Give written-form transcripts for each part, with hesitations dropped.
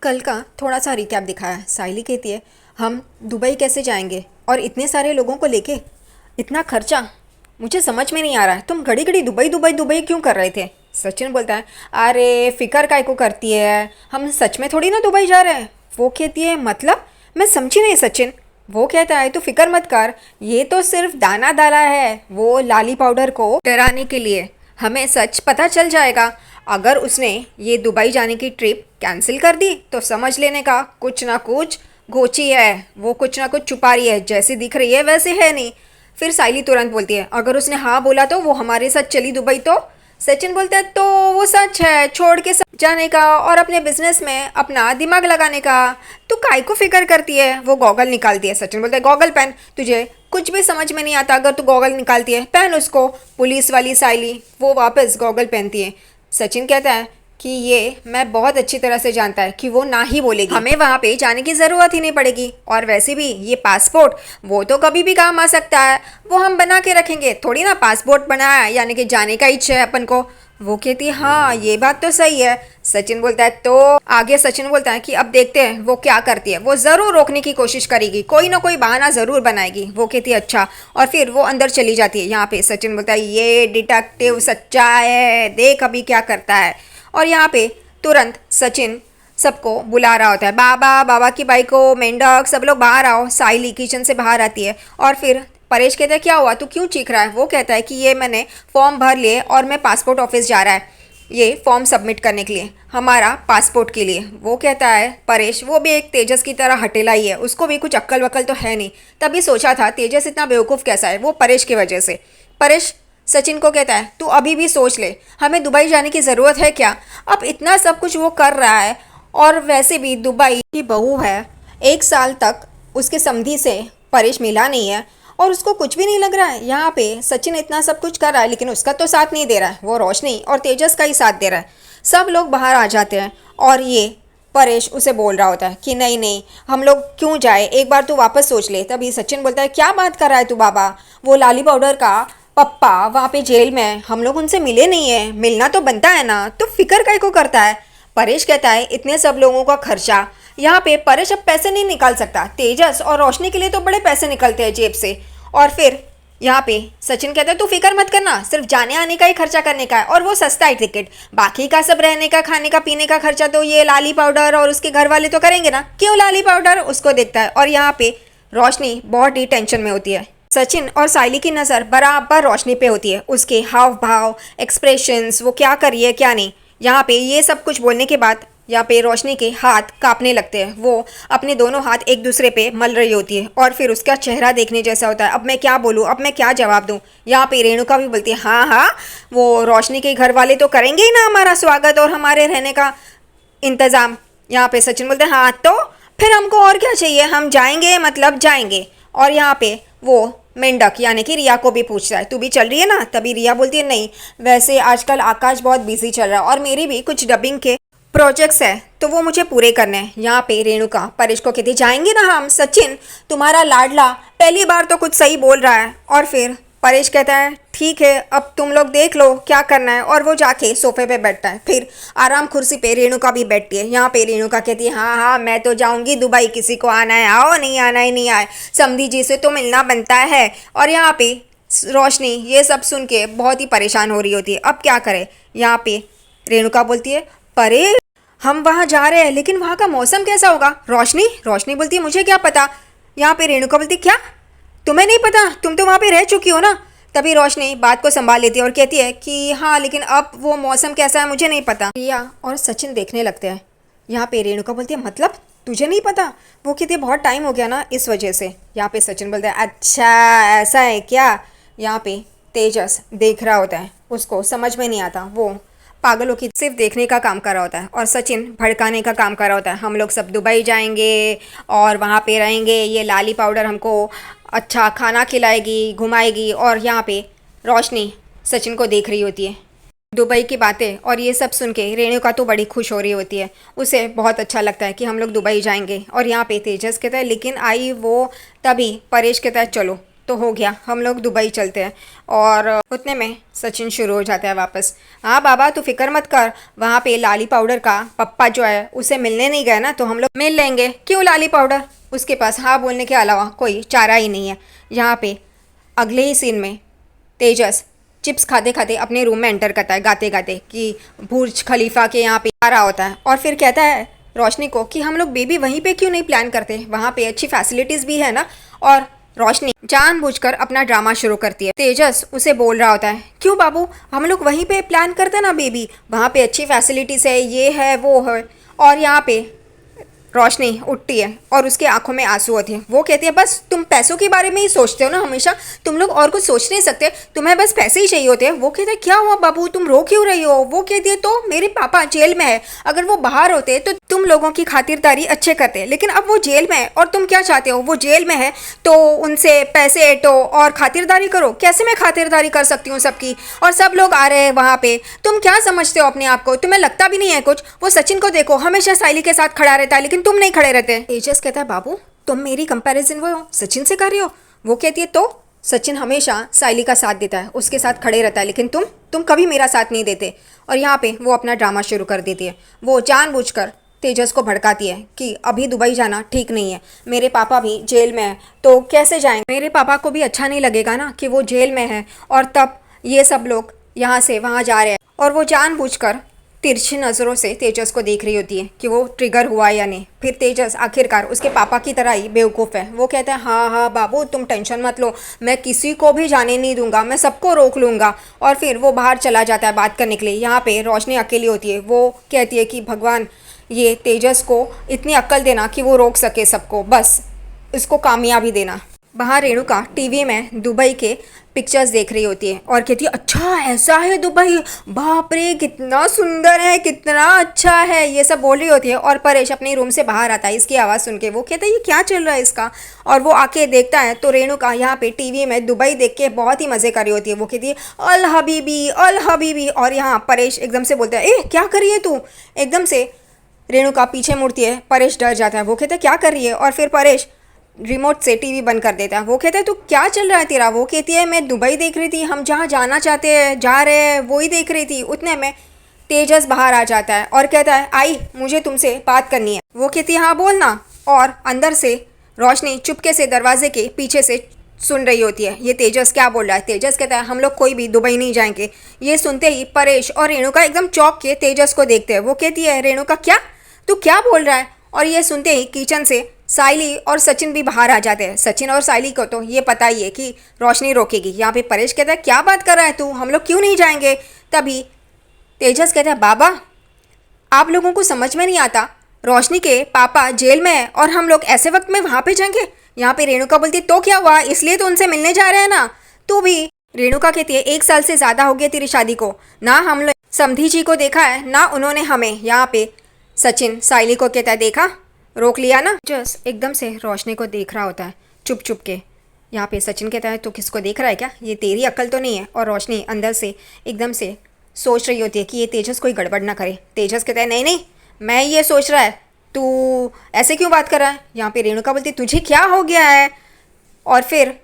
कल का थोड़ा सा रिकैप दिखाया। साइली कहती है हम दुबई कैसे जाएंगे और इतने सारे लोगों को लेके इतना खर्चा, मुझे समझ में नहीं आ रहा है। तुम घड़ी घड़ी दुबई दुबई दुबई क्यों कर रहे थे? सचिन बोलता है अरे फिकर काय को करती है, हम सच में थोड़ी ना दुबई जा रहे हैं। वो कहती है मतलब, मैं समझी नहीं सचिन। वो कहता है तू फिक्र मत कर, ये तो सिर्फ दाना डाला है वो लाली पाउडर को डराने के लिए। हमें सच पता चल जाएगा। अगर उसने ये दुबई जाने की ट्रिप कैंसिल कर दी तो समझ लेने का कुछ ना कुछ घोची है, वो कुछ ना कुछ छुपा रही है। जैसी दिख रही है वैसे है नहीं। फिर साइली तुरंत बोलती है अगर उसने हाँ बोला तो वो हमारे साथ चली दुबई तो? सचिन बोलता है तो वो सच है, छोड़ के सब जाने का और अपने बिजनेस में अपना दिमाग लगाने का। तू काय को फिक्र करती है? वो गॉगल निकालती है। सचिन बोलता है गॉगल पहन, तुझे कुछ भी समझ में नहीं आता अगर तू गॉगल निकालती है, पहन उसको। पुलिस वाली साइली वो वापस गॉगल पहनती है। सचिन कहता है कि ये मैं बहुत अच्छी तरह से जानता है कि वो ना ही बोलेगी, हमें वहाँ पे जाने की ज़रूरत ही नहीं पड़ेगी। और वैसे भी ये पासपोर्ट वो तो कभी भी काम आ सकता है, वो हम बना के रखेंगे थोड़ी ना। पासपोर्ट बनाया यानी कि जाने का इच्छा है अपन को। वो कहती है हाँ ये बात तो सही है। सचिन बोलता है तो आगे सचिन बोलता है कि अब देखते हैं वो क्या करती है। वो ज़रूर रोकने की कोशिश करेगी, कोई ना कोई बहाना ज़रूर बनाएगी। वो कहती है अच्छा, और फिर वो अंदर चली जाती है। यहाँ पे सचिन बोलता है ये डिटेक्टिव सच्चा है, देख अभी क्या करता है। और यहाँ पे तुरंत सचिन सबको बुला रहा होता है, बाबा बाबा की बाई को, मेंढक, सब लोग बाहर आओ। साइली किचन से बाहर आती है और फिर परेश कहता है क्या हुआ, तू क्यों चीख रहा है? वो कहता है कि ये मैंने फॉर्म भर लिए और मैं पासपोर्ट ऑफिस जा रहा है ये फॉर्म सबमिट करने के लिए, हमारा पासपोर्ट के लिए। वो कहता है परेश वो भी एक तेजस की तरह हटेला ही है, उसको भी कुछ अक्ल वक्ल तो है नहीं। तभी सोचा था तेजस इतना बेवकूफ़ कैसा है, वो परेश की वजह से। परेश सचिन को कहता है तू अभी भी सोच ले, हमें दुबई जाने की ज़रूरत है क्या? अब इतना सब कुछ वो कर रहा है और वैसे भी दुबई की बहू है, 1 साल तक उसके समधी से परेश मिला नहीं है और उसको कुछ भी नहीं लग रहा है। यहाँ पे सचिन इतना सब कुछ कर रहा है लेकिन उसका तो साथ नहीं दे रहा है, वो रोशनी और तेजस का ही साथ दे रहा है। सब लोग बाहर आ जाते हैं और ये परेश उसे बोल रहा होता है कि नहीं नहीं हम लोग क्यों जाए, एक बार तू वापस सोच ले। तभी सचिन बोलता है क्या बात कर रहा है तू बाबा, वो लाली पाउडर का पप्पा वहाँ पे जेल में है, हम लोग उनसे मिले नहीं है, मिलना तो बनता है ना, तो फिक्र काय को करता है? परेश कहता है इतने सब लोगों का खर्चा, यहाँ पे परेश अब पैसे नहीं निकाल सकता। तेजस और रोशनी के लिए तो बड़े पैसे निकलते हैं जेब से। और फिर यहाँ पे सचिन कहता है तू फिक्र मत करना, सिर्फ जाने आने का ही खर्चा करने का है और वो सस्ता है टिकट, बाकी का सब रहने का खाने का पीने का खर्चा तो ये लाली पाउडर और उसके घर वाले तो करेंगे ना। क्यों लाली पाउडर? उसको देखता है और यहाँ पे रोशनी बहुत ही टेंशन में होती है। सचिन और साइली की नज़र बराबर रोशनी पे होती है, उसके हाव भाव एक्सप्रेशंस, वो क्या कर रही है क्या नहीं। यहाँ पे ये सब कुछ बोलने के बाद यहाँ पे रोशनी के हाथ कांपने लगते हैं, वो अपने दोनों हाथ एक दूसरे पे मल रही होती है और फिर उसका चेहरा देखने जैसा होता है। अब मैं क्या बोलूँ, अब मैं क्या जवाब दूँ? यहाँ पे रेणुका भी बोलती है हाँ हाँ वो रोशनी के घर वाले तो करेंगे ही ना हमारा स्वागत और हमारे रहने का इंतज़ाम। यहाँ पे सचिन बोलते हैं हाँ तो फिर हमको और क्या चाहिए, हम जाएंगे मतलब जाएंगे। और यहाँ पे वो मेंढक यानी कि रिया को भी पूछता है तू भी चल रही है ना? तभी रिया बोलती है नहीं, वैसे आजकल आकाश बहुत बिजी चल रहा है और मेरी भी कुछ डबिंग के प्रोजेक्ट्स है तो वो मुझे पूरे करने हैं। यहाँ पे रेणुका परेश को कहती जाएंगे ना हम, सचिन तुम्हारा लाडला पहली बार तो कुछ सही बोल रहा है। और फिर परेश कहता है ठीक है अब तुम लोग देख लो क्या करना है, और वो जाके सोफे पे बैठता है। फिर आराम कुर्सी पे रेणुका भी बैठती है। यहाँ पे रेणुका कहती है हाँ हाँ मैं तो जाऊँगी दुबई, किसी को आना है आओ, नहीं आना ही नहीं आए, समधी जी से तो मिलना बनता है। और यहाँ पे रोशनी ये सब सुन के बहुत ही परेशान हो रही होती है, अब क्या करे। यहाँ पे रेणुका बोलती है परे हम वहाँ जा रहे हैं लेकिन वहाँ का मौसम कैसा होगा? रोशनी रोशनी बोलती है मुझे क्या पता। यहाँ पे रेणुका बोलती क्या तुम्हें नहीं पता, तुम तो वहाँ पे रह चुकी हो ना। तभी रोशनी बात को संभाल लेती है और कहती है कि हाँ लेकिन अब वो मौसम कैसा है मुझे नहीं पता। रिया और सचिन देखने लगते हैं। यहाँ पे रेणुका बोलती है मतलब तुझे नहीं पता? वो कहती है बहुत टाइम हो गया ना इस वजह से। यहाँ पे सचिन बोलता है अच्छा ऐसा है क्या? यहाँ पे तेजस देख रहा होता है, उसको समझ में नहीं आता, वो पागलों की सिर्फ देखने का काम कर रहा होता है और सचिन भड़काने का काम कर रहा होता है। हम लोग सब दुबई जाएंगे और वहाँ पे रहेंगे, ये लाली पाउडर हमको अच्छा खाना खिलाएगी घुमाएगी। और यहाँ पे रोशनी सचिन को देख रही होती है दुबई की बातें, और ये सब सुन के रेणुका तो बड़ी खुश हो रही होती है, उसे बहुत अच्छा लगता है कि हम लोग दुबई जाएंगे। और यहाँ पे तेजस कहता है लेकिन आई वो, तभी परेश कहता है चलो तो हो गया, हम लोग दुबई चलते हैं। और उतने में सचिन शुरू हो जाता है वापस। हाँ बाबा तू फिक्र मत कर, वहाँ पे लाली पाउडर का पप्पा जो है उसे मिलने नहीं गए ना, तो हम लोग मिल लेंगे। क्यों लाली पाउडर, उसके पास हाँ बोलने के अलावा कोई चारा ही नहीं है। यहाँ पे अगले ही सीन में तेजस चिप्स खाते खाते अपने रूम में एंटर करता है गाते गाते कि बुर्ज खलीफा के यहाँ पे आ रहा होता है। और फिर कहता है रोशनी को कि हम लोग बेबी वहीं पे क्यों नहीं प्लान करते, वहाँ पे अच्छी फैसिलिटीज़ भी है ना। और रोशनी जानबूझकर अपना ड्रामा शुरू करती है। तेजस उसे बोल रहा होता है क्यों बाबू, हम लोग वहीं पे प्लान करते ना बेबी, वहाँ पे अच्छी फैसिलिटीज़ है, ये है वो है। और यहाँ पे रोशनी उठती है और उसके आंखों में आंसू होते हैं। वो कहती है बस तुम पैसों के बारे में ही सोचते हो ना हमेशा, तुम लोग और कुछ सोच नहीं सकते, तुम्हें बस पैसे ही चाहिए होते हैं। वो कहते हैं क्या हुआ बाबू, तुम रो क्यों रही हो। वो कहती है तो मेरे पापा जेल में है, अगर वो बाहर होते तो तुम लोगों की खातिरदारी अच्छे करते, लेकिन अब वो जेल में है और तुम क्या चाहते हो, वो जेल में है तो उनसे पैसे ऐटो और खातिरदारी करो। कैसे मैं खातिरदारी कर सकती हूँ सबकी, और सब लोग आ रहे हैं वहाँ पे, तुम क्या समझते हो अपने आप को, तुम्हें लगता भी नहीं है कुछ। वो सचिन को देखो, हमेशा साइली के साथ खड़ा रहता है लेकिन तुम नहीं खड़े रहते। तेजस कहता है बाबू तुम मेरी कंपैरिजन वो सचिन से कर रही हो। वो कहती है तो सचिन हमेशा साइली का साथ देता है, उसके साथ खड़े रहता है, लेकिन तुम कभी मेरा साथ नहीं देते। और यहाँ पे वो अपना ड्रामा शुरू कर देती है। वो जानबूझकर तेजस को भड़काती है कि अभी दुबई जाना ठीक नहीं है, मेरे पापा भी जेल में है तो कैसे जाएंगे, मेरे पापा को भी अच्छा नहीं लगेगा ना कि वो जेल में है और तब ये सब लोग यहाँ से वहाँ जा रहे हैं। और वो जानबूझकर तिरछी नज़रों से तेजस को देख रही होती है कि वो ट्रिगर हुआ या नहीं। फिर तेजस आखिरकार उसके पापा की तरह ही बेवकूफ़ है। वो कहता है हाँ हाँ बाबू तुम टेंशन मत लो, मैं किसी को भी जाने नहीं दूंगा, मैं सबको रोक लूँगा। और फिर वो बाहर चला जाता है बात करने के लिए। यहाँ पे रोशनी अकेली होती है। वो कहती है कि भगवान ये तेजस को इतनी अक्ल देना कि वो रोक सके सबको, बस इसको कामयाबी देना। बाहर रेणुका टीवी में दुबई के पिक्चर्स देख रही होती है और कहती है अच्छा ऐसा है दुबई, बाप रे कितना सुंदर है, कितना अच्छा है, ये सब बोल रही होती है। और परेश अपने रूम से बाहर आता है इसकी आवाज़ सुन के। वो कहता है ये क्या चल रहा है इसका, और वो आके देखता है तो रेणुका यहाँ पे टीवी में दुबई देख के बहुत ही मज़े कर रही होती है। वो कहती है अल हबीबी अल हबीबी। और यहाँ परेश एकदम से बोलता है ए क्या कर रही है तू। एकदम से रेणुका पीछे मुड़ती है, परेश डर जाता है। वो कहता है क्या कर रही है, और फिर परेश रिमोट से टीवी बंद कर देता है। वो कहता है तू क्या चल रहा है तेरा। वो कहती है मैं दुबई देख रही थी, हम जहाँ जाना चाहते हैं जा रहे हैं वो ही देख रही थी। उतने में तेजस बाहर आ जाता है और कहता है आई मुझे तुमसे बात करनी है। वो कहती है हाँ बोलना। और अंदर से रोशनी चुपके से दरवाजे के पीछे से सुन रही होती है ये तेजस क्या बोल रहा है। तेजस कहता है हम लोग कोई भी दुबई नहीं जाएंगे। ये सुनते ही परेश और रेणुका एकदम चौंक के तेजस को देखते हैं। वो कहती है रेणुका क्या, तू क्या बोल रहा है। और ये सुनते ही किचन से साइली और सचिन भी बाहर आ जाते हैं। सचिन और साइली को तो ये पता ही है कि रोशनी रोकेगी। यहाँ पे परेश कहता है क्या बात कर रहा है तू, हम लोग क्यों नहीं जाएंगे। तभी तेजस कहता है बाबा आप लोगों को समझ में नहीं आता, रोशनी के पापा जेल में है और हम लोग ऐसे वक्त में वहाँ पे जाएंगे। यहाँ पे रेणुका बोलती है तो क्या हुआ, इसलिए तो उनसे मिलने जा रहे हैं ना। तू भी। रेणुका कहती है 1 साल से ज़्यादा हो गया तेरी शादी को, ना हम लोग समधी जी को देखा है ना उन्होंने हमें। यहाँ पे सचिन साइली को कहता है देखा रोक लिया ना। जस एकदम से रोशनी को देख रहा होता है चुप चुप के। यहाँ पे सचिन कहता है तो किसको देख रहा है क्या, ये तेरी अक्ल तो नहीं है। और रोशनी अंदर से एकदम से सोच रही होती है कि ये तेजस कोई गड़बड़ ना करे। तेजस कहता है नहीं नहीं मैं ये सोच रहा है, तू ऐसे क्यों बात कर रहा है। यहाँ पे रेणुका बोलती है तुझे क्या हो गया है। और फिर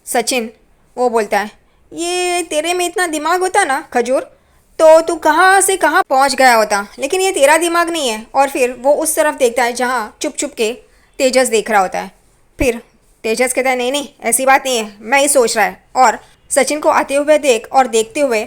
सचिन वो बोलता है ये तेरे में इतना दिमाग होता ना खजूर तो तू कहाँ से कहाँ पहुँच गया होता, लेकिन ये तेरा दिमाग नहीं है। और फिर वो उस तरफ देखता है जहाँ चुप चुप के तेजस देख रहा होता है। फिर तेजस कहता है नहीं नहीं ऐसी बात नहीं है, मैं ही सोच रहा है। और सचिन को आते हुए देख और देखते हुए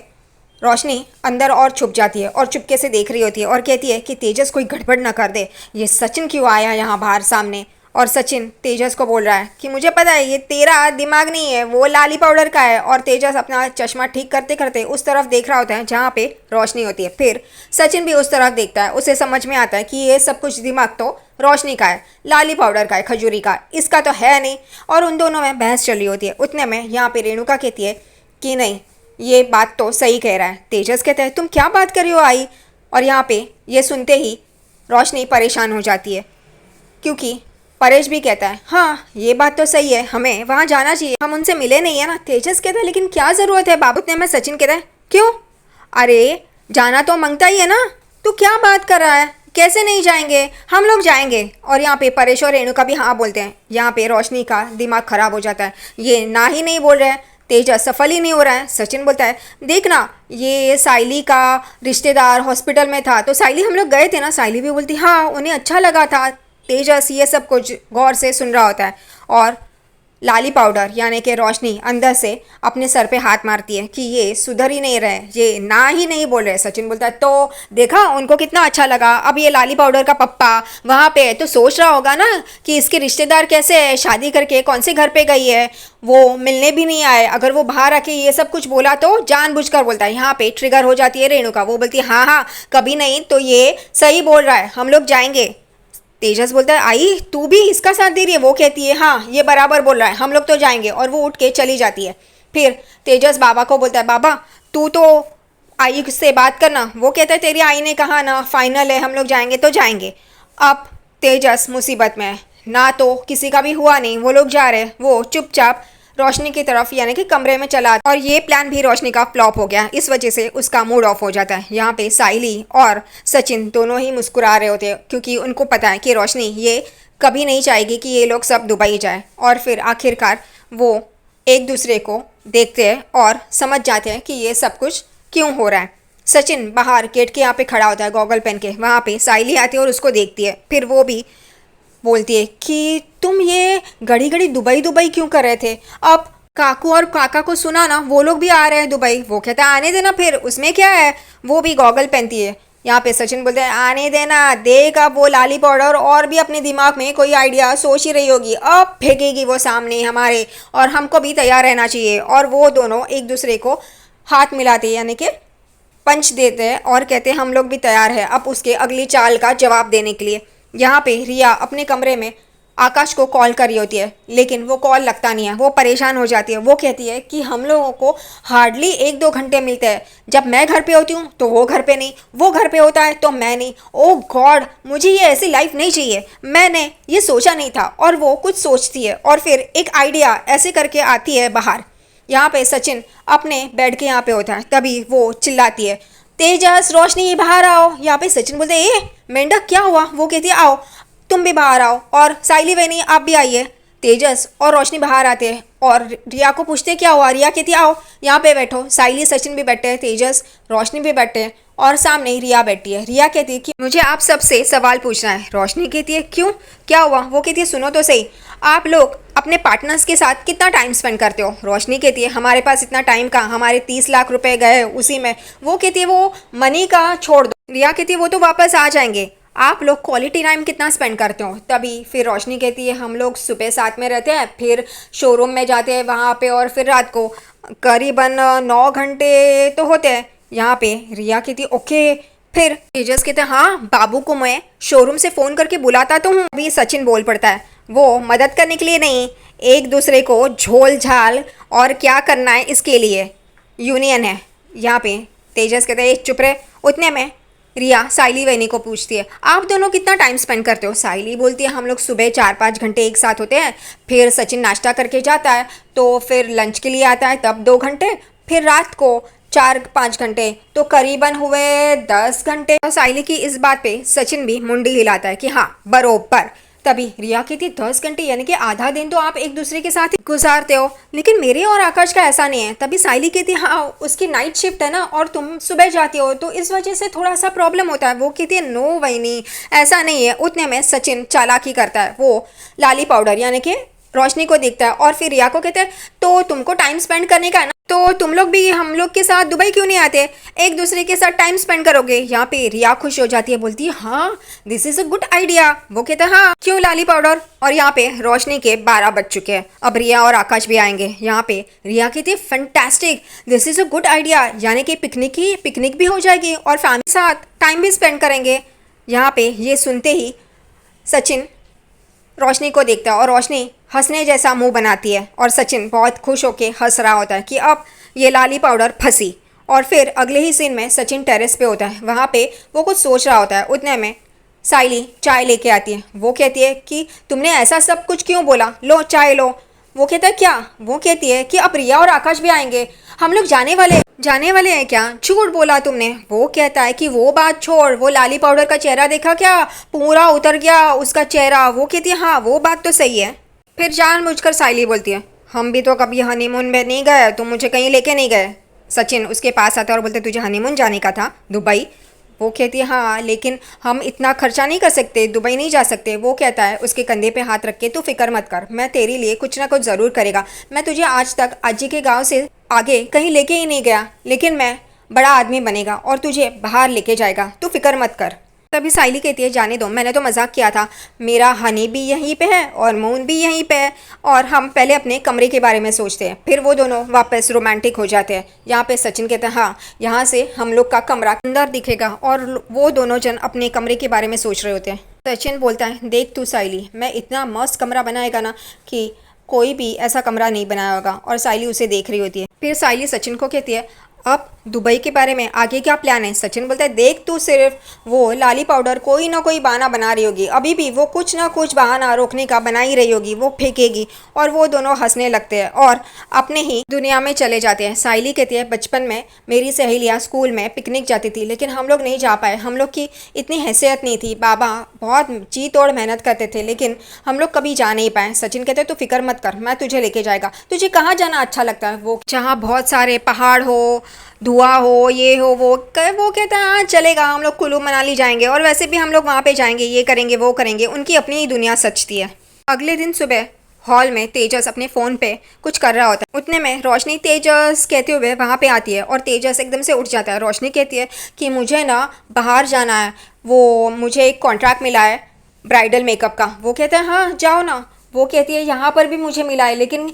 रोशनी अंदर और छुप जाती है और चुपके से देख रही होती है और कहती है कि तेजस कोई गड़बड़ ना कर दे, ये सचिन क्यों आया यहाँ बाहर सामने। और सचिन तेजस को बोल रहा है कि मुझे पता है ये तेरा दिमाग नहीं है, वो लाली पाउडर का है। और तेजस अपना चश्मा ठीक करते करते उस तरफ देख रहा होता है जहाँ पे रोशनी होती है। फिर सचिन भी उस तरफ देखता है, उसे समझ में आता है कि ये सब कुछ दिमाग तो रोशनी का है, लाली पाउडर का है, खजूरी का, इसका तो है नहीं। और उन दोनों में बहस चल रही होती है। उतने में यहाँ पे रेणुका कहती है कि नहीं ये बात तो सही कह रहा है। तेजस कहता है तुम क्या बात कर रही हो आई। और यहाँ पे ये सुनते ही रोशनी परेशान हो जाती है क्योंकि परेश भी कहता है हाँ ये बात तो सही है, हमें वहाँ जाना चाहिए, हम उनसे मिले नहीं है ना। तेजस कहता है लेकिन क्या ज़रूरत है बाबू। ने में सचिन कहता है क्यों, अरे जाना तो मांगता ही है ना, तू क्या बात कर रहा है, कैसे नहीं जाएंगे, हम लोग जाएंगे। और यहाँ पे परेश और रेणुका भी हाँ बोलते हैं। यहाँ पे रोशनी का दिमाग खराब हो जाता है, ये ना ही नहीं बोल रहे हैं, तेज सफल ही नहीं हो रहा है। सचिन बोलता है देखना, ये साइली का रिश्तेदार हॉस्पिटल में था तो साइली हम लोग गए थे ना। साइली भी बोलती हाँ उन्हें अच्छा लगा था। तेजस ये सब कुछ गौर से सुन रहा होता है और लाली पाउडर यानी कि रोशनी अंदर से अपने सर पे हाथ मारती है कि ये सुधर ही नहीं रहे, ये ना ही नहीं बोल रहे। सचिन बोलता है तो देखा उनको कितना अच्छा लगा, अब ये लाली पाउडर का पप्पा वहाँ पे तो सोच रहा होगा ना कि इसके रिश्तेदार कैसे है, शादी करके कौन से घर पे गई है, वो मिलने भी नहीं आए। अगर वो बाहर आके ये सब कुछ बोला तो जानबूझकर बोलता है। यहाँ पे ट्रिगर हो जाती है रेणुका, वो बोलती है हाँ हाँ कभी नहीं, तो ये सही बोल रहा है, हम लोग जाएंगे। तेजस बोलता है आई तू भी इसका साथ दे रही है, वो कहती है हाँ ये बराबर बोल रहा है, हम लोग तो जाएंगे। और वो उठ के चली जाती है। फिर तेजस बाबा को बोलता है बाबा तू तो आई से बात करना, वो कहता है तेरी आई ने कहा ना फाइनल है हम लोग जाएंगे तो जाएंगे। अब तेजस मुसीबत में है, ना तो किसी का भी हुआ नहीं, वो लोग जा रहे हैं, वो चुपचाप रोशनी की तरफ यानी कि कमरे में चला और ये प्लान भी रोशनी का फ्लॉप हो गया। इस वजह से उसका मूड ऑफ हो जाता है। यहाँ पे साइली और सचिन दोनों ही मुस्कुरा रहे होते हैं क्योंकि उनको पता है कि रोशनी ये कभी नहीं चाहेगी कि ये लोग सब दुबई जाए। और फिर आखिरकार वो एक दूसरे को देखते हैं और समझ जाते हैं कि ये सब कुछ क्यों हो रहा है। सचिन बाहर गेट के यहाँ पे खड़ा होता है गॉगल पहन के, वहाँ पे साइली आती है और उसको देखती है। फिर वो भी बोलती है कि तुम ये घड़ी घड़ी दुबई दुबई क्यों कर रहे थे, अब काकू और काका को सुना ना वो लोग भी आ रहे हैं दुबई। वो कहता है आने देना, फिर उसमें क्या है, वो भी गॉगल पहनती है। यहाँ पे सचिन बोलते हैं आने देना, देख अब वो लाली पाउडर और भी अपने दिमाग में कोई आइडिया सोच ही रही होगी, अब फेंकेगी वो सामने हमारे, और हमको भी तैयार रहना चाहिए। और वो दोनों एक दूसरे को हाथ मिलाते हैं यानी कि पंच देते हैं और कहते हैं हम लोग भी तैयार हैं अब उसके अगली चाल का जवाब देने के लिए। यहाँ पे रिया अपने कमरे में आकाश को कॉल कर रही होती है लेकिन वो कॉल लगता नहीं है, वो परेशान हो जाती है। वो कहती है कि हम लोगों को हार्डली 1-2 घंटे मिलते हैं, जब मैं घर पे होती हूँ तो वो घर पे नहीं, वो घर पे होता है तो मैं नहीं। ओह गॉड मुझे ये ऐसी लाइफ नहीं चाहिए, मैंने ये सोचा नहीं था। और वो कुछ सोचती है और फिर एक आइडिया ऐसे करके आती है बाहर। यहाँ पे सचिन अपने बेड के यहाँ पे होता है, तभी वो चिल्लाती है तेजस रोशनी बाहर आओ। यहाँ पे सचिन बोलते हैं ए मेंढक क्या हुआ, वो कहती है आओ तुम भी बाहर आओ, और साइली वैनी आप भी आइए। तेजस और रोशनी बाहर आते हैं और रिया को पूछते क्या हुआ। रिया कहती है आओ यहाँ पे बैठो। साइली सचिन भी बैठे हैं, तेजस रोशनी भी बैठे हैं और सामने रिया बैठी है। रिया कहती है कि मुझे आप सबसे सवाल पूछना है। रोशनी कहती है क्यों, क्या हुआ। वो कहती है सुनो तो सही, आप लोग अपने पार्टनर्स के साथ कितना टाइम स्पेंड करते हो। रोशनी कहती है हमारे पास इतना टाइम कहाँ, हमारे 30 लाख रुपए गए उसी में। वो कहती है वो मनी का छोड़ दो। रिया कहती है वो तो वापस आ जाएंगे, आप लोग क्वालिटी टाइम कितना स्पेंड करते हो। तभी फिर रोशनी कहती है हम लोग सुबह साथ में रहते हैं, फिर शोरूम में जाते हैं वहाँ पे, और फिर रात को करीबन 9 घंटे तो होते हैं यहाँ पे। रिया कहती है ओके। फिर तेजस कहते हैं हाँ बाबू को मैं शोरूम से फ़ोन करके बुलाता तो हूँ। अभी सचिन बोल पड़ता है वो मदद करने के लिए नहीं, एक दूसरे को झोल झाल और क्या करना है इसके लिए यूनियन है यहाँ पे। तेजस कहते हैं चुप रहे। उतने में रिया साइली वैनी को पूछती है आप दोनों कितना टाइम स्पेंड करते हो। साइली बोलती है हम लोग सुबह 4-5 घंटे एक साथ होते हैं, फिर सचिन नाश्ता करके जाता है तो फिर लंच के लिए आता है तब 2 घंटे, फिर रात को 4-5 घंटे, तो करीबन हुए 10 घंटे। और साइली की इस बात पे सचिन भी मुंडी हिलाता है कि हाँ बरोबर। तभी रिया कहती 10 घंटे यानी कि आधा दिन तो आप एक दूसरे के साथ ही गुजारते हो, लेकिन मेरे और आकाश का ऐसा नहीं है। तभी साइली कहती हाँ उसकी नाइट शिफ्ट है ना और तुम सुबह जाती हो तो इस वजह से थोड़ा सा प्रॉब्लम होता है। वो कहती है नो वही ऐसा नहीं है। उतने में सचिन चालाकी करता है, वो लाली पाउडर यानी कि रोशनी को देखता है और फिर रिया को कहते हैं तो तुमको टाइम स्पेंड करने का है ना, तो तुम लोग भी हम लोग के साथ दुबई क्यों नहीं आते, एक दूसरे के साथ टाइम स्पेंड करोगे। यहाँ पे रिया खुश हो जाती है, बोलती है हाँ this is a good idea. वो कहता है हाँ क्यों लाली पाउडर। और यहाँ पे रोशनी के 12 बज चुके हैं, अब रिया और आकाश भी आएंगे। यहाँ पे रिया कहती है fantastic this is a good idea, यानी कि पिकनिक भी हो जाएगी और फैमिली साथ टाइम भी स्पेंड करेंगे। यहाँ पे ये सुनते ही सचिन रोशनी को देखता है और रोशनी हंसने जैसा मुंह बनाती है और सचिन बहुत खुश होके हंस रहा होता है कि अब ये लाली पाउडर फंसी। और फिर अगले ही सीन में सचिन टेरेस पे होता है, वहाँ पे वो कुछ सोच रहा होता है। उतने में साइली चाय लेके आती है। वो कहती है कि तुमने ऐसा सब कुछ क्यों बोला, लो चाय लो। वो कहता है क्या। वो कहती है कि अब रिया और आकाश भी आएंगे, हम लोग जाने वाले हैं क्या? झूठ बोला तुमने। वो कहता है कि वो बात छोड़, वो लाली पाउडर का चेहरा देखा क्या, पूरा उतर गया उसका चेहरा। वो कहती है हाँ वो बात तो सही है। फिर जानबूझकर साइली बोलती है हम भी तो कभी हनीमून में नहीं गए, तुम मुझे कहीं लेके नहीं गए। सचिन उसके पास आता है और बोलते तुझे हनीमून जाने का था दुबई। वो कहती है हाँ लेकिन हम इतना खर्चा नहीं कर सकते, दुबई नहीं जा सकते। वो कहता है उसके कंधे पे हाथ रख के तू फिक्र मत कर, मैं तेरे लिए कुछ ना कुछ ज़रूर करेगा। मैं तुझे आज तक अज्जी के गांव से आगे कहीं लेके ही नहीं गया, लेकिन मैं बड़ा आदमी बनेगा और तुझे बाहर लेके जाएगा, तू फिक्र मत कर। तभी साइली कहती है जाने दो, मैंने तो मजाक किया था, मेरा हनी भी यहीं पे है और मून भी यहीं पे है और हम पहले अपने कमरे के बारे में सोचते हैं। फिर वो दोनों वापस रोमांटिक हो जाते हैं। यहाँ पे सचिन कहते हैं हाँ यहाँ से हम लोग का कमरा अंदर दिखेगा और वो दोनों जन अपने कमरे के बारे में सोच रहे होते हैं। सचिन बोलता है देख तू साइली, मैं इतना मस्त कमरा बनाएगा ना कि कोई भी ऐसा कमरा नहीं बनाया होगा। और साइली उसे देख रही होती है। फिर साइली सचिन को कहती है अब दुबई के बारे में आगे क्या प्लान है? सचिन बोलता है देख तू सिर्फ वो लाली पाउडर कोई ना कोई बहाना बना रही होगी, अभी भी वो कुछ ना कुछ बहाना रोकने का बना ही रही होगी, वो फेंकेगी। और वो दोनों हंसने लगते हैं और अपने ही दुनिया में चले जाते हैं। साइली कहती है बचपन में मेरी सहेलियाँ स्कूल में पिकनिक जाती थी लेकिन हम लोग नहीं जा पाए, हम लोग की इतनी हैसियत नहीं थी, बाबा बहुत जी तोड़ मेहनत करते थे लेकिन हम लोग कभी जा नहीं पाए। सचिन कहते हैं तू फिक्र मत कर, मैं तुझे लेके जाएगा। तुझे कहाँ जाना अच्छा लगता है? वो जहाँ बहुत सारे पहाड़ हो, धुआं हो, ये हो वो कहता है हाँ चलेगा, हम लोग कुल्लू मनाली जाएंगे और वैसे भी हम लोग वहाँ पे जाएंगे, ये करेंगे वो करेंगे। उनकी अपनी ही दुनिया सचती है। अगले दिन सुबह हॉल में तेजस अपने फ़ोन पे कुछ कर रहा होता है। उतने में रोशनी तेजस कहते हुए वहाँ पे आती है और तेजस एकदम से उठ जाता है। रोशनी कहती है कि मुझे ना बाहर जाना है, वो मुझे एक कॉन्ट्रैक्ट मिला है ब्राइडल मेकअप का। वो कहता है हाँ जाओ ना। वो कहती है यहाँ पर भी मुझे मिला है लेकिन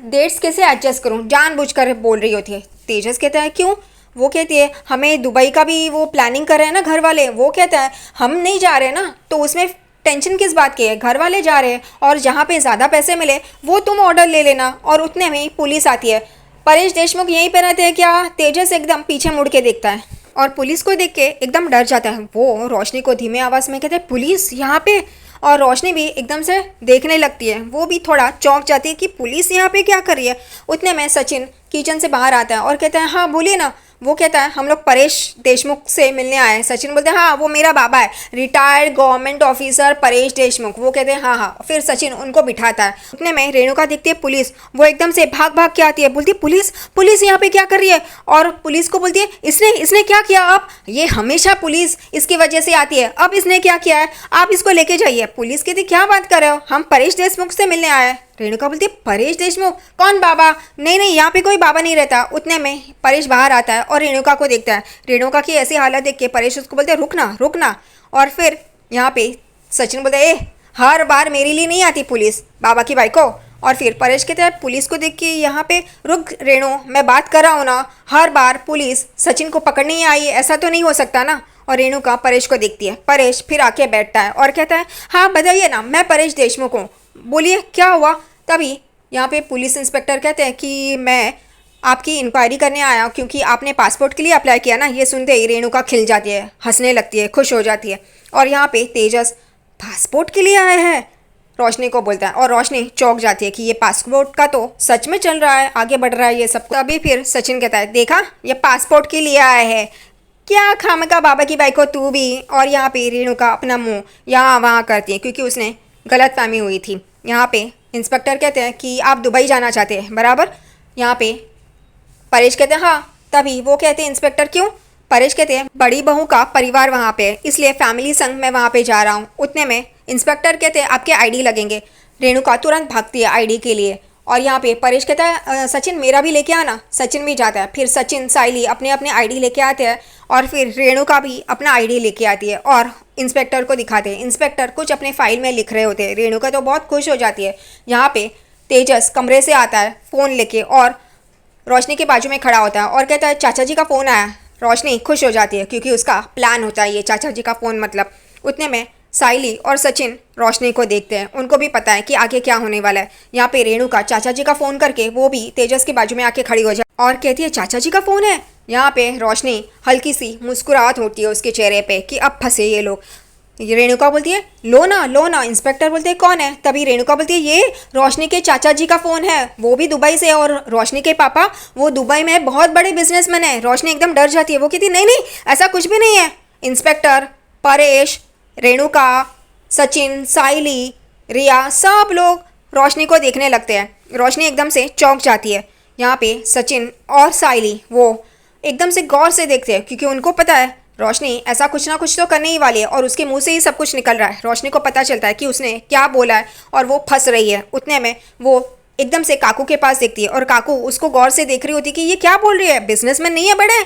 डेट्स कैसे एडजस्ट करूँ, जानबूझकर बोल रही होती है। तेजस कहता है क्यों? वो कहती है हमें दुबई का भी वो प्लानिंग कर रहे हैं ना घर वाले। वो कहता है हम नहीं जा रहे ना तो उसमें टेंशन किस बात की है, घर वाले जा रहे हैं और जहाँ पे ज़्यादा पैसे मिले वो तुम ऑर्डर ले लेना। और उतने में ही पुलिस आती है। परेश देशमुख यहीं पे रहते हैं क्या? तेजस एकदम पीछे मुड़ के देखता है और पुलिस को देख के एकदम डर जाता है। वो रोशनी को धीमे आवाज़ में कहते हैं पुलिस यहाँ पे? और रोशनी भी एकदम से देखने लगती है, वो भी थोड़ा चौंक जाती है कि पुलिस यहाँ पे क्या कर रही है। उतने में सचिन किचन से बाहर आता है और कहता है हाँ बोलिए ना। वो कहता है हम लोग परेश देशमुख से मिलने आए हैं। सचिन बोलते हैं हाँ वो मेरा बाबा है, retired government officer Paresh Deshmukh. वो कहते हैं हाँ हाँ। फिर सचिन उनको बिठाता है। उतने में रेणुका दिखती है पुलिस, वो एकदम से भाग भाग के आती है, बोलती है पुलिस पुलिस यहाँ पे क्या कर रही है? और पुलिस को बोलती है इसने क्या किया? आप ये हमेशा पुलिस इसकी वजह से आती है, अब इसने क्या किया है? आप इसको लेके जाइए। पुलिस कहती क्या बात कर रहे हो, हम परेश देशमुख से मिलने आए हैं। रेणुका बोलती है परेश देशमुख? कौन बाबा? नहीं नहीं यहाँ पे कोई बाबा नहीं रहता। उतने में परेश बाहर आता है और रेणुका को देखता है। रेणुका की ऐसी हालत देख के परेश उसको बोलते हैं रुकना। और फिर यहाँ पे सचिन बोलते हैं हर बार मेरे लिए नहीं आती पुलिस, बाबा की बाइक को। और फिर परेश कहते हैं पुलिस को देख के यहाँ पे रुक रेणु, मैं बात कर रहा हूँ ना, हर बार पुलिस सचिन को पकड़ने ही आई, ऐसा तो नहीं हो सकता ना। और रेणुका परेश को देखती है। परेश फिर आके बैठता है और कहता है हाँ बताइए ना, मैं परेश देशमुख हूँ, बोलिए क्या हुआ? तभी यहाँ पे पुलिस इंस्पेक्टर कहते हैं कि मैं आपकी इंक्वायरी करने आया क्योंकि आपने पासपोर्ट के लिए अप्लाई किया ना। ये सुनते ही रेणुका खिल जाती है, हंसने लगती है, खुश हो जाती है। और यहाँ पे तेजस पासपोर्ट के लिए आए हैं रोशनी को बोलता है और रोशनी चौंक जाती है कि ये पासपोर्ट का तो सच में चल रहा है, आगे बढ़ रहा है ये सब। तभी फिर सचिन कहता है देखा ये पासपोर्ट के लिए आए हैं, क्या खामका बाबा की बाइक हो तू भी। और यहाँ पे रेणुका अपना मुँह यहाँ वहाँ करती है क्योंकि उसने गलतफहमी हुई थी। यहाँ पे इंस्पेक्टर कहते हैं कि आप दुबई जाना चाहते हैं बराबर? यहाँ पे परेश कहते हैं हाँ। तभी वो कहते हैं इंस्पेक्टर क्यों? परेश कहते हैं बड़ी बहू का परिवार वहाँ पे है इसलिए फैमिली संग मैं वहाँ पे जा रहा हूँ। उतने में इंस्पेक्टर कहते हैं आपके आईडी लगेंगे। रेणुका तुरंत भागती है आईडी के लिए। और यहाँ पे परेश कहता है सचिन मेरा भी लेके आना। सचिन भी जाता है। फिर सचिन साइली अपने अपने आईडी लेके आते हैं और फिर रेणुका भी अपना आईडी लेके आती है और इंस्पेक्टर को दिखाते हैं। इंस्पेक्टर कुछ अपने फाइल में लिख रहे होते हैं। रेणुका तो बहुत खुश हो जाती है। यहाँ पे तेजस कमरे से आता है फ़ोन लेके और रोशनी के बाजू में खड़ा होता है और कहता है चाचा जी का फ़ोन आया। रोशनी खुश हो जाती है क्योंकि उसका प्लान होता है ये चाचा जी का फ़ोन मतलब। उतने में साइली और सचिन रोशनी को देखते हैं, उनको भी पता है कि आगे क्या होने वाला है। यहाँ पे रेणुका चाचा जी का फ़ोन करके वो भी तेजस के बाजू में आके खड़ी हो जाए और कहती है चाचा जी का फ़ोन है। यहाँ पे रोशनी हल्की सी मुस्कुराहट होती है उसके चेहरे पे कि अब फंसे ये लोग। ये रेणुका बोलती है लो ना। इंस्पेक्टर बोलते हैं कौन है? तभी रेणुका बोलती है ये रोशनी के चाचा जी का फ़ोन है, वो भी दुबई से, और रोशनी के पापा वो दुबई में बहुत बड़े बिजनेसमैन है। रोशनी एकदम डर जाती है, वो कहती नहीं नहीं ऐसा कुछ भी नहीं है। इंस्पेक्टर, परेश, रेणुका, सचिन, साइली, रिया सब लोग रोशनी को देखने लगते हैं। रोशनी एकदम से चौंक जाती है। यहाँ पे सचिन और साइली वो एकदम से गौर से देखते हैं, क्योंकि उनको पता है रोशनी ऐसा कुछ ना कुछ तो करने ही वाली है, और उसके मुंह से ही सब कुछ निकल रहा है। रोशनी को पता चलता है कि उसने क्या बोला है और वो फंस रही है। उतने में वो एकदम से काकू के पास देखती है, और काकू उसको गौर से देख रही होती है कि ये क्या बोल रही है, बिजनेसमैन नहीं है बड़े।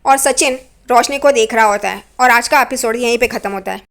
और सचिन रोशनी को देख रहा होता है। और आज का एपिसोड यहीं पे ख़त्म होता है।